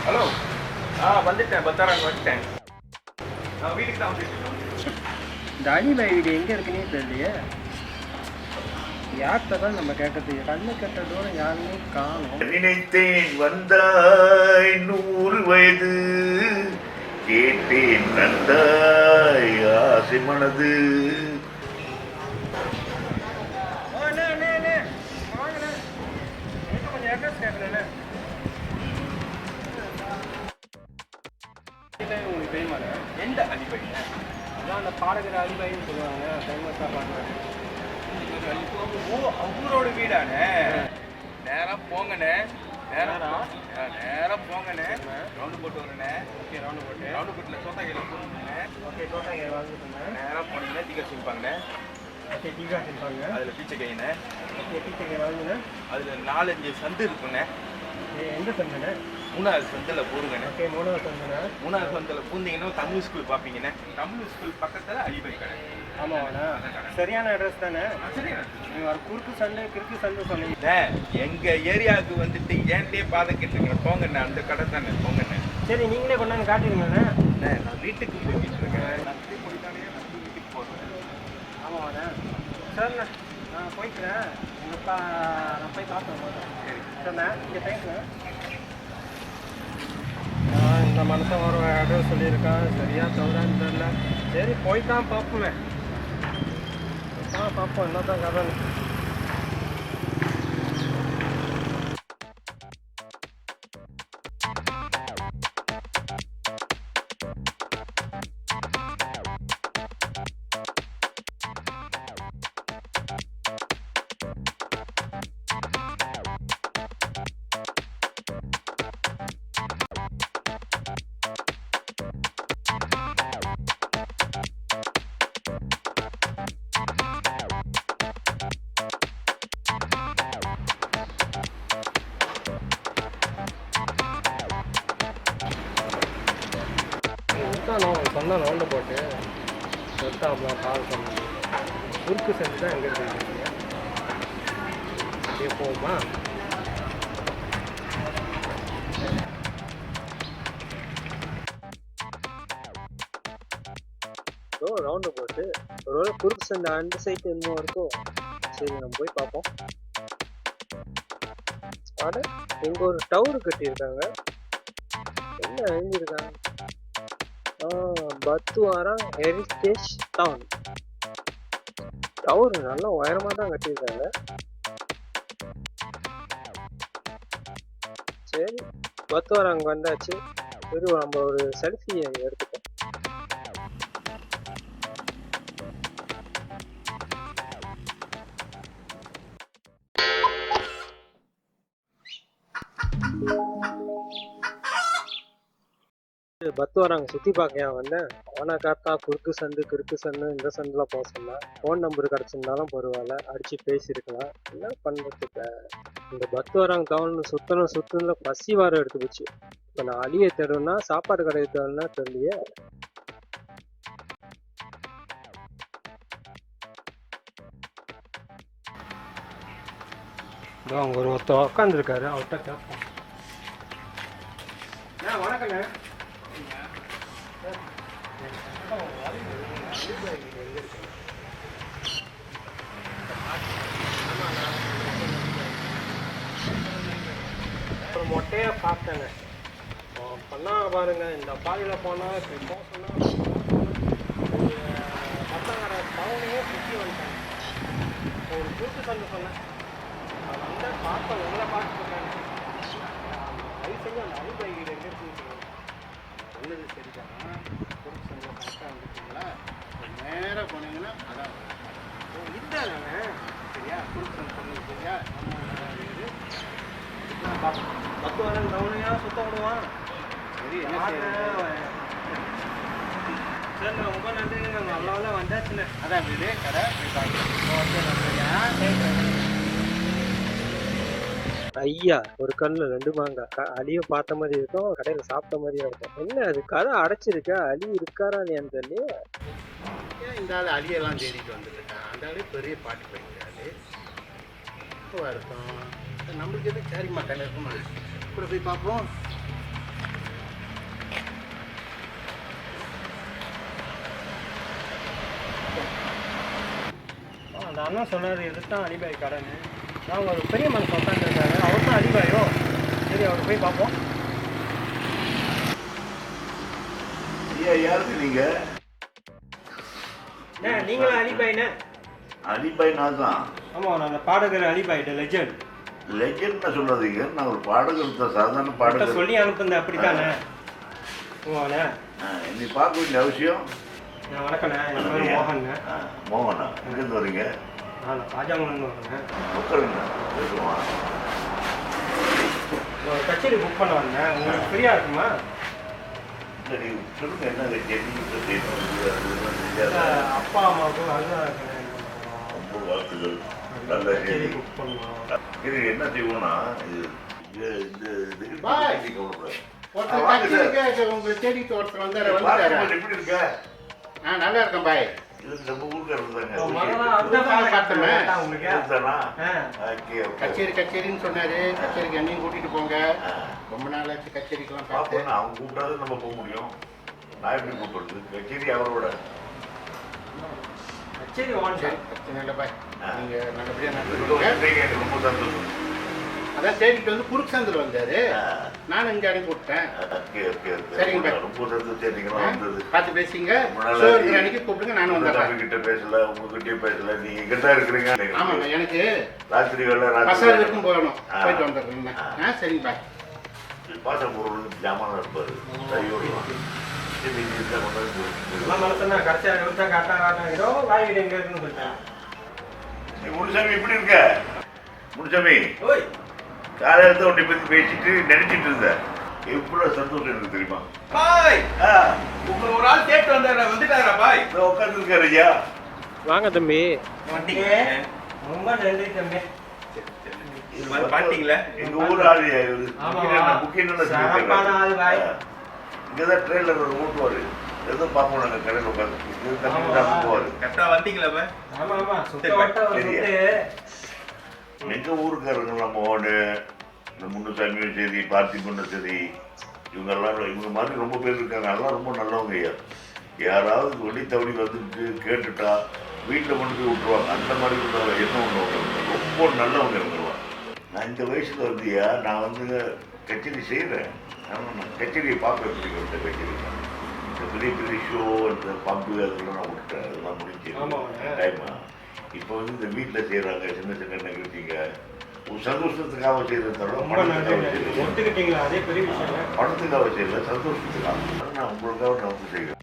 Hello வந்துட்டேன் பத்தாரம் வந்துட்டேன். நான் வீட்டுக்கு தான் வந்துட்டேன். இந்த அலிபாய் வீடு எங்கே இருக்குன்னே தெரியலையே. யார்கிட்ட தான் நம்ம கேட்கறது? கண்ணு கெட்ட தூரம் யாருமே காணும். நினைத்தேன் வந்தாய் 100 வயது, கேட்டேன் நந்தாய் ஆசை மனது. கொஞ்சம் அட்ரஸ் கேட்கல. உங்களுக்கு தெரியுமாங்க எந்த அலிபாய்? அதான் அந்த பாடகர் அலிபாயின்னு சொல்லுவாங்க. ஃபேமஸாக பார்க்குறாங்க. ஓ அவரோட வீடானே. நேராக போங்கண்ணே. நேராக போங்கண்ணே. ரவுண்டு போட்டு வரண்ணே. ஓகே ரவுண்டு போட்டில் சோத்தாக்கையில் போகணுண்ணே. ஓகே தோட்டாங்க வாங்கிட்டுங்க. நேராக போனீங்கன்னா தீக்கா சிரிப்பாங்கண்ணே. ஓகே டீக்கா இருப்பாங்க. அதில் பீச்சை கைண்ணே. ஓகே டீக்கை வாங்குங்க. அதில் 4-5 சந்து இருக்குண்ணே. எந்த சந்துண்ணே? 3வது சந்தில் போடுங்கண்ணே. ஓகே 3வது சந்துண்ணே. 3வது சந்தில் பூந்தீங்கன்னா தமிழ் ஸ்கூல் பார்ப்பீங்கண்ணே. தமிழ் ஸ்கூல் பக்கத்தில் அலிபாய் கடை. ஆமாண்ணா, சரியான அட்ரஸ் தானே? சரி, நீங்கள் ஒரு குறுக்கு சந்து சொன்னீங்க. எங்க ஏரியாவுக்கு வந்துட்டு ஏன்டே பாதை கேட்டுருங்க. போங்கண்ணே, அந்த கடை தானே. போங்கண்ணே. சரி நீங்களே கொண்டாந்து காட்டிடுங்கண்ணே. நான் வீட்டுக்கு போய்கிட்டு இருக்கேன். நான் வீட்டுக்கு போகிறேன். ஆமாண்ணே, சரிண்ணே நான் போய்க்கிறேன். நான் போய் பார்க்குறேன். சரி சரிண்ணே, இங்கே தேங்க்ண்ணே. இந்த மனுஷன் ஒரு அட்ரஸ் சொல்லியிருக்கான், சரியா தவறான்னு தெரியல. சரி போய் தான் பார்ப்போமே. பார்ப்போம் என்ன தான் கதை. சொன்னால் நோண்ட போட்டு செத்தாப்லாம் கால் பண்ணி குறுக்கு செஞ்சு தான் எங்கே இருக்கீங்க? அப்படியே போகுமா? ரவுண்டு போட்டு ஒரு குறுக்கு சண்டை அந்த சைட்டு இன்னும் இருக்கும். சரி நம்ம போய் பார்ப்போம். ஆட இங்கே ஒரு டவர் கட்டியிருக்காங்க. என்ன எழுதியிருக்காங்க? பத்துவாரா ஹெரிட்டேஜ் டவுன். டவர் நல்லா உயரமாக தான் கட்டியிருக்காங்க. சரி பத்துவாரா அங்கே வந்தாச்சு. சரி நம்ம ஒரு செல்ஃபி எடுத்துப்போம். பத்துவாராங்க சுற்றி பார்க்க வந்தேன். அவனை காத்தா குறுக்கு சந்து கிறுக்கு சந்து இந்த சந்தில் போக சொன்னேன். ஃபோன் நம்பர் கிடச்சிருந்தாலும் பரவாயில்ல, அடித்து பேசியிருக்கலாம். என்ன பண்ணுறதுக்கு இந்த பத்துவாராங்க டவுன் சுற்றுல பசி வாரம் எடுத்து போச்சு. இப்போ நான் அலியை தேடுன்னா சாப்பாடு கடையை தேடுன்னா தெரியலையே. அவங்க ஒருத்தர் உட்காந்துருக்காரு, அவர்கிட்ட கேட்போம். வணக்கண்ணே. ஒரு மொட்டையா பார்த்தேங்க. பண்ணா பாருங்க, இந்த பாதையில் போனால் இப்படி போக சொன்னால் பத்தாங்கிற டவுனையே சுற்றி வந்துட்டாங்க. ஒரு கூட்டு சந்து சொன்னேன். அது வந்து பார்த்தேன், உங்களை பார்த்து சொன்னாங்க. தயவு செஞ்சு அந்த அலிபாய் வீடு எங்கே இருக்குன்னு நல்லது சரிதான். குறுக்கு சந்தில் கரெக்டாக வந்துட்டீங்களா? நேராக போனீங்கன்னா அதான் இதுதானே சரியா? குறுக்கு சந்தை சொன்னது சரியா? பத்து வாரம் டவுனையாக சுத்த விடுவான். சரி என்ன செய்யறது? சரி நான் ரொம்ப நன்றிங்க. நாங்கள் அவ்வளோவெல்லாம் வந்தாச்சுண்ணே. அதான் வீடு கடை போய் பார்க்கலாம். ஐயா ஒரு கல்ல 2 மாங்காய். அலியை பார்த்த மாதிரி இருக்கும், கடையில் சாப்பிட்ட மாதிரியும் இருக்கும். என்ன அது கடை அடைச்சிருக்கா? அலி இருக்காரா இல்லையான்னு தெரியல. ஏன் இந்த ஆள் அலியெல்லாம் தேடிட்டு வந்துருக்கான்? அந்த ஆளே பெரிய பாட்டு போயிருக்காரு. இப்போ இருக்கும் நம்மளுக்கு எதுவும் சரிம்மா கண்ணு இருக்குமா கூட போய் பார்ப்போம். அந்த அண்ணன் சொன்னார் இதுதான் அலிபாய் கடைன்னு. நாங்கள் ஒரு பெரிய மனுஷன் உட்காந்துருக்காரு, அவர் தான் அலிபாயோ. சரி அவர் போய் பார்ப்போம். ஐயா யாருக்கு நீங்க? நீங்களா அலிபாய்ண்ணே? அலிபாய் நான் தான். ஆமாம், நான் அந்த பாடகர் அலிபாய் லெஜண்ட். லெஜண்ட் சொல்லாதீங்க, நான் ஒரு பாடகர் தான், சாதாரண பாடகர். சொல்லி அனுப்புந்தேன் அப்படித்தானே? ஓண்ணே நீ பார்க்க வேண்டிய அவசியம். வணக்கண்ணே, என் பேர் மோகன்ண்ணே. மோகனா, எங்கேருந்து வரீங்க? நான் ராஜாங்குளம்னு வரேன். உட்காருங்க, பேசுவான். ஒரு கச்சேரி புக் பண்ண வந்தேன், உங்களுக்கு ஃப்ரீயாக இருக்குமா? சரி சொல்லுங்க, என்ன கச்சேரி? அப்பா அம்மாவுக்கு அதுதான் ரொம்ப வாழ்த்துகள். நல்ல கச்சேரி புக் பண்ணுவோம். இது என்ன செய்வோம்னா, பாய். ஒருத்தர் கச்சேரிக்கு உங்களை தேடிட்டு ஒருத்தர் வந்துட்டாரு. எப்படி இருக்க? நல்லா இருக்கேன் பாய். இது நம்ம ஊருக்காரர் தாங்க. கச்சேரின்னு சொன்னாரு. கச்சேரிக்கு என்னையும் கூட்டிட்டு போங்க. ரொம்ப நாள் ஆச்சு கச்சேரிக்கெல்லாம் பார்ப்போம். அவங்க கூப்பிட்டாது நம்ம போக முடியும். நான் எப்படி கூப்பிடுறது? கச்சேரி அவரோட கச்சேரி பிரச்சனை இல்லை பாய். நீங்க நல்லபடியா நடந்துருக்கீங்க. ரொம்ப சந்தோஷம். அதான் தேடிட்டு வந்து குறுக்கு சந்தில் வந்தாரு. நானும் இங்க அனுப்பி விட்டேன். சரிங்க பாய், ரொம்ப சந்தோஷம். வந்தது பார்த்து பேசிங்க. அன்னைக்கு கூப்பிடுங்க, நானும் வந்துடுறேன். கிட்ட பேசல, உங்ககிட்டயும் பேசல, நீங்க இங்கதான் இருக்கிறீங்க. ஆமாங்க, எனக்கு ராத்திரி வேலை பசார் வரைக்கும் போகணும். போயிட்டு வந்துடுறேன். சரிங்க பாய். பாச பொருள் ஜாமான இருப்பாரு. முனுசாமி எப்படி இருக்க? முனுசாமி காலையில உன்னை பத்தி பேசிட்டு நினைச்சிட்டு இருந்த. எவ்வளவு சந்தோஷம் எனக்கு தெரியுமா? பாய், உங்களை ஒரு ஆள் கேட்டு வந்துட்டாரா பாய்? உட்கார்ந்து இருக்காரு ஐயா. வாங்க தம்பி. வந்தீங்க, ரொம்ப நன்றி தம்பி. பாத்தீங்களா? எங்க ஊர் ஆளு இங்கதான் ட்ரெயிலர் ஓட்டுவாரு. ஏதோ பார்ப்போம் நாங்க கடையில் உட்காந்து போவாரு. கரெக்டா வந்தீங்களா பாய்? ஆமா ஆமா, சுத்த எங்க ஊருக்காரங்கெல்லாம் மோகனு, இந்த முன்னுசாமியும் சரி, பார்த்திபனும் சரி, இவங்க மாதிரி ரொம்ப பேர் இருக்காங்க. அதெல்லாம் ரொம்ப நல்லவங்க ஐயா. யாராவது வெடி தவறி வந்துட்டு கேட்டுட்டா வீட்டில் கொண்டு போய் விட்டுருவாங்க. அந்த மாதிரி என்ன ஒன்று ரொம்ப நல்லவங்க இருந்துருவாங்க. நான் இந்த வயசுல வந்துயா, நான் வந்து கச்சேரி செய்கிறேன். ஆனால் நான் கச்சேரியை பார்க்க பிடிக்கும். இந்த கச்சேரி இந்த பெரிய பெரிய ஷோ, இந்த பம்பு அதெல்லாம் நான் விட்டுட்டேன். அதெல்லாம் முடிஞ்சு டைமா. இப்போ வந்து இந்த வீட்டில் செய்கிறாங்க சின்ன சின்ன நிகழ்ச்சிங்க. ஒரு சந்தோஷத்துக்காக செய்யறதால ஒத்துக்கிட்டீங்களா? அதே பெரிய விஷயம். பணத்துக்காக செய்யல, சந்தோஷத்துக்காக. நான் உங்களுக்காக நான் வந்து செய்கிறேன்.